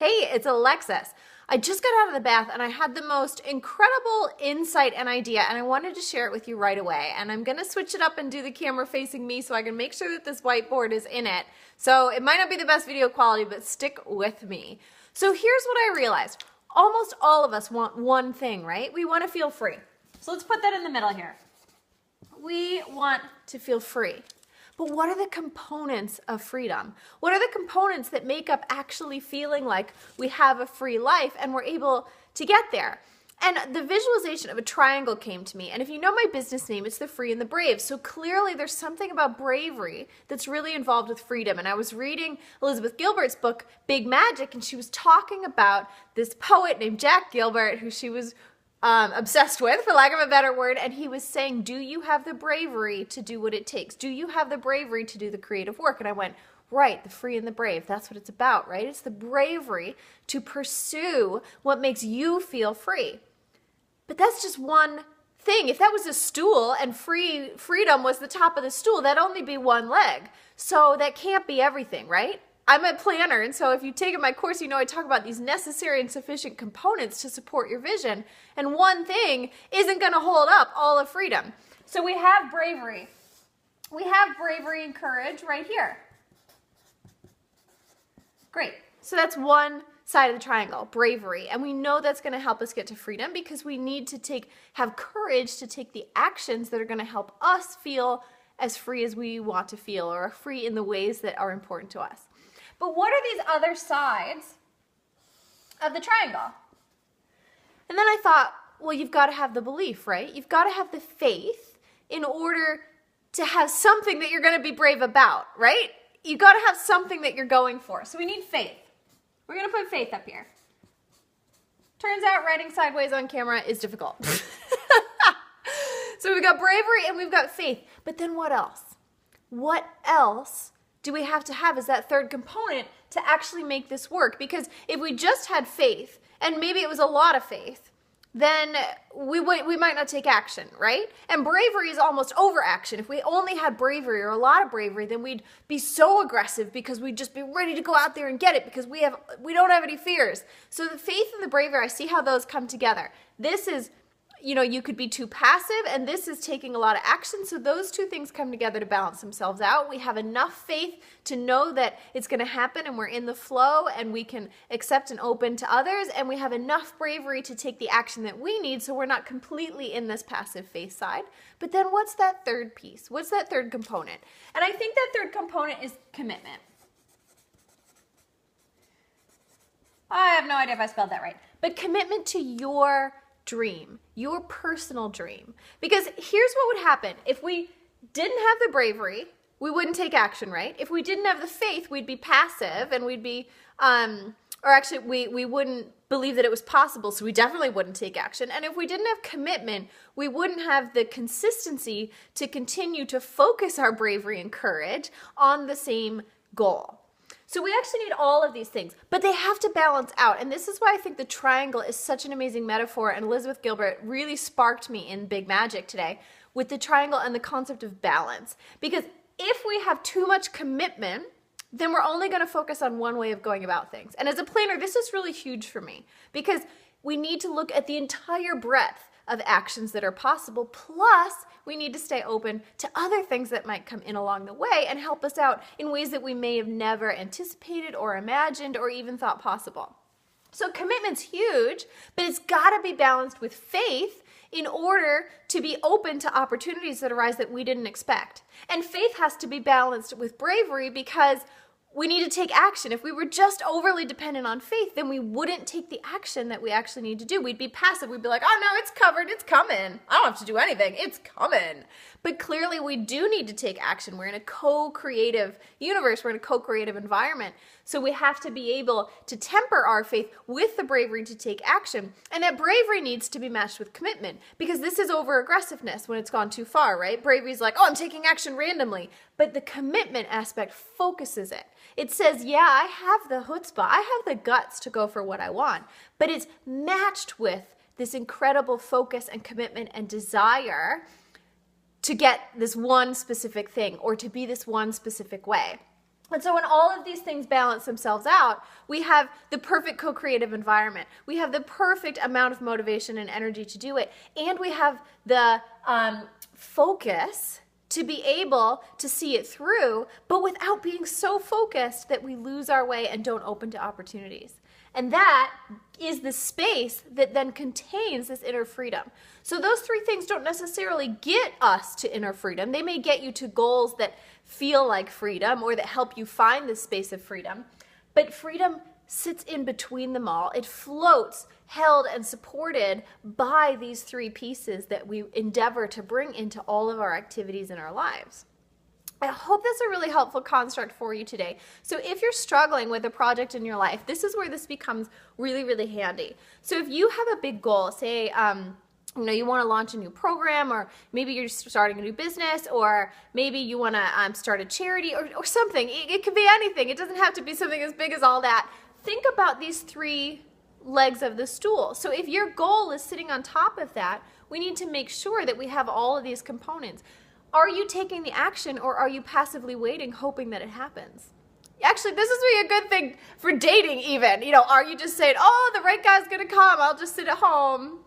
Hey, it's Alexis. I just got out of the bath and I had the most incredible insight and idea, and I wanted to share it with you right away. And I'm going to switch it up and do the camera facing me so I can make sure that this whiteboard is in it. So it might not be the best video quality, but stick with me. So here's what I realized. Almost all of us want one thing, right? We want to feel free. So let's put that in the middle here. We want to feel free. But what are the components of freedom? What are the components that make up actually feeling like we have a free life and we're able to get there? And the visualization of a triangle came to me. And if you know my business name, it's The Free and the Brave. So clearly there's something about bravery that's really involved with freedom. And I was reading Elizabeth Gilbert's book, Big Magic, and she was talking about this poet named Jack Gilbert, who she was obsessed with, for lack of a better word, and he was saying, do you have the bravery to do what it takes? Do you have the bravery to do the creative work? And I went, right, the free and the brave, that's what it's about, right? It's the bravery to pursue what makes you feel free. But that's just one thing. If that was a stool and freedom was the top of the stool, that'd only be one leg. So that can't be everything, right? I'm a planner, and so if you've taken my course, you know I talk about these necessary and sufficient components to support your vision, and one thing isn't going to hold up all of freedom. So we have bravery. We have bravery and courage right here. Great. So that's one side of the triangle, bravery, and we know that's going to help us get to freedom because we need to have courage to take the actions that are going to help us feel as free as we want to feel, or free in the ways that are important to us. But what are these other sides of the triangle? And then I thought, well, you've got to have the belief, right? You've got to have the faith in order to have something that you're going to be brave about, right? You've got to have something that you're going for. So we need faith. We're going to put faith up here. Turns out writing sideways on camera is difficult. So we've got bravery and we've got faith. But then what else? What else do we have to have as that third component to actually make this work? Because if we just had faith, and maybe it was a lot of faith, then we might not take action, right? And bravery is almost overaction. If we only had bravery or a lot of bravery, then we'd be so aggressive because we'd just be ready to go out there and get it because we don't have any fears. So the faith and the bravery, I see how those come together. This is, you could be too passive, and this is taking a lot of action. So those two things come together to balance themselves out. We have enough faith to know that it's going to happen and we're in the flow and we can accept and open to others, and we have enough bravery to take the action that we need so we're not completely in this passive faith side. But then what's that third piece? What's that third component? And I think that third component is commitment. I have no idea if I spelled that right. But commitment to your dream, your personal dream. Because here's what would happen. If we didn't have the bravery, we wouldn't take action, right? If we didn't have the faith, we'd be passive and we'd be, we wouldn't believe that it was possible, so we definitely wouldn't take action. And if we didn't have commitment, we wouldn't have the consistency to continue to focus our bravery and courage on the same goal. So we actually need all of these things, but they have to balance out. And this is why I think the triangle is such an amazing metaphor. And Elizabeth Gilbert really sparked me in Big Magic today with the triangle and the concept of balance. Because if we have too much commitment, then we're only going to focus on one way of going about things. And as a planner, this is really huge for me because we need to look at the entire breadth of actions that are possible, plus we need to stay open to other things that might come in along the way and help us out in ways that we may have never anticipated or imagined or even thought possible. So commitment's huge, but it's got to be balanced with faith in order to be open to opportunities that arise that we didn't expect. And faith has to be balanced with bravery because we need to take action. If we were just overly dependent on faith, then we wouldn't take the action that we actually need to do. We'd be passive. We'd be like, oh no, it's covered. It's coming. I don't have to do anything. It's coming. But clearly we do need to take action. We're in a co-creative universe. We're in a co-creative environment. So we have to be able to temper our faith with the bravery to take action. And that bravery needs to be matched with commitment because this is over-aggressiveness when it's gone too far, right? Bravery is like, oh, I'm taking action randomly. But the commitment aspect focuses it. It says, yeah, I have the chutzpah, I have the guts to go for what I want, but it's matched with this incredible focus and commitment and desire to get this one specific thing or to be this one specific way. And so when all of these things balance themselves out, we have the perfect co-creative environment. We have the perfect amount of motivation and energy to do it. And we have the focus to be able to see it through, but without being so focused that we lose our way and don't open to opportunities. And that is the space that then contains this inner freedom. So those three things don't necessarily get us to inner freedom. They may get you to goals that feel like freedom or that help you find this space of freedom. But freedom sits in between them all. It floats, held and supported by these three pieces that we endeavor to bring into all of our activities in our lives. I hope that's a really helpful construct for you today. So if you're struggling with a project in your life, this is where this becomes really, really handy. So if you have a big goal, say, you want to launch a new program, or maybe you're starting a new business, or maybe you want to start a charity or something. It could be anything. It doesn't have to be something as big as all that. Think about these three legs of the stool. So if your goal is sitting on top of that, we need to make sure that we have all of these components. Are you taking the action, or are you passively waiting, hoping that it happens? Actually, this is really a good thing for dating even. Are you just saying, oh, the right guy's going to come, I'll just sit at home?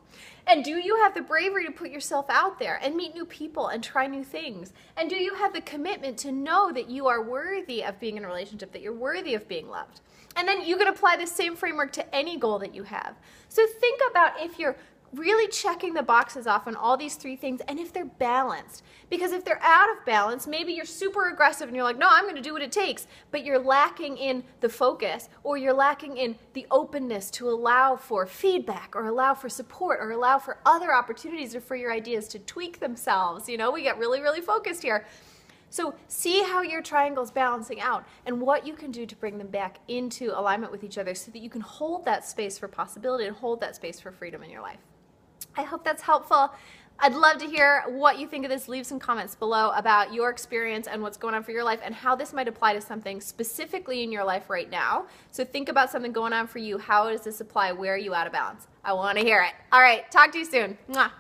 And do you have the bravery to put yourself out there and meet new people and try new things? And do you have the commitment to know that you are worthy of being in a relationship, that you're worthy of being loved? And then you can apply the same framework to any goal that you have. So think about if you're really checking the boxes off on all these three things, and if they're balanced. Because if they're out of balance, maybe you're super aggressive and you're like, no, I'm going to do what it takes, but you're lacking in the focus, or you're lacking in the openness to allow for feedback, or allow for support, or allow for other opportunities or for your ideas to tweak themselves. We get really, really focused here. So see how your triangle's balancing out and what you can do to bring them back into alignment with each other so that you can hold that space for possibility and hold that space for freedom in your life. I hope that's helpful. I'd love to hear what you think of this. Leave some comments below about your experience and what's going on for your life and how this might apply to something specifically in your life right now. So think about something going on for you. How does this apply? Where are you out of balance? I want to hear it. All right, talk to you soon. Mwah.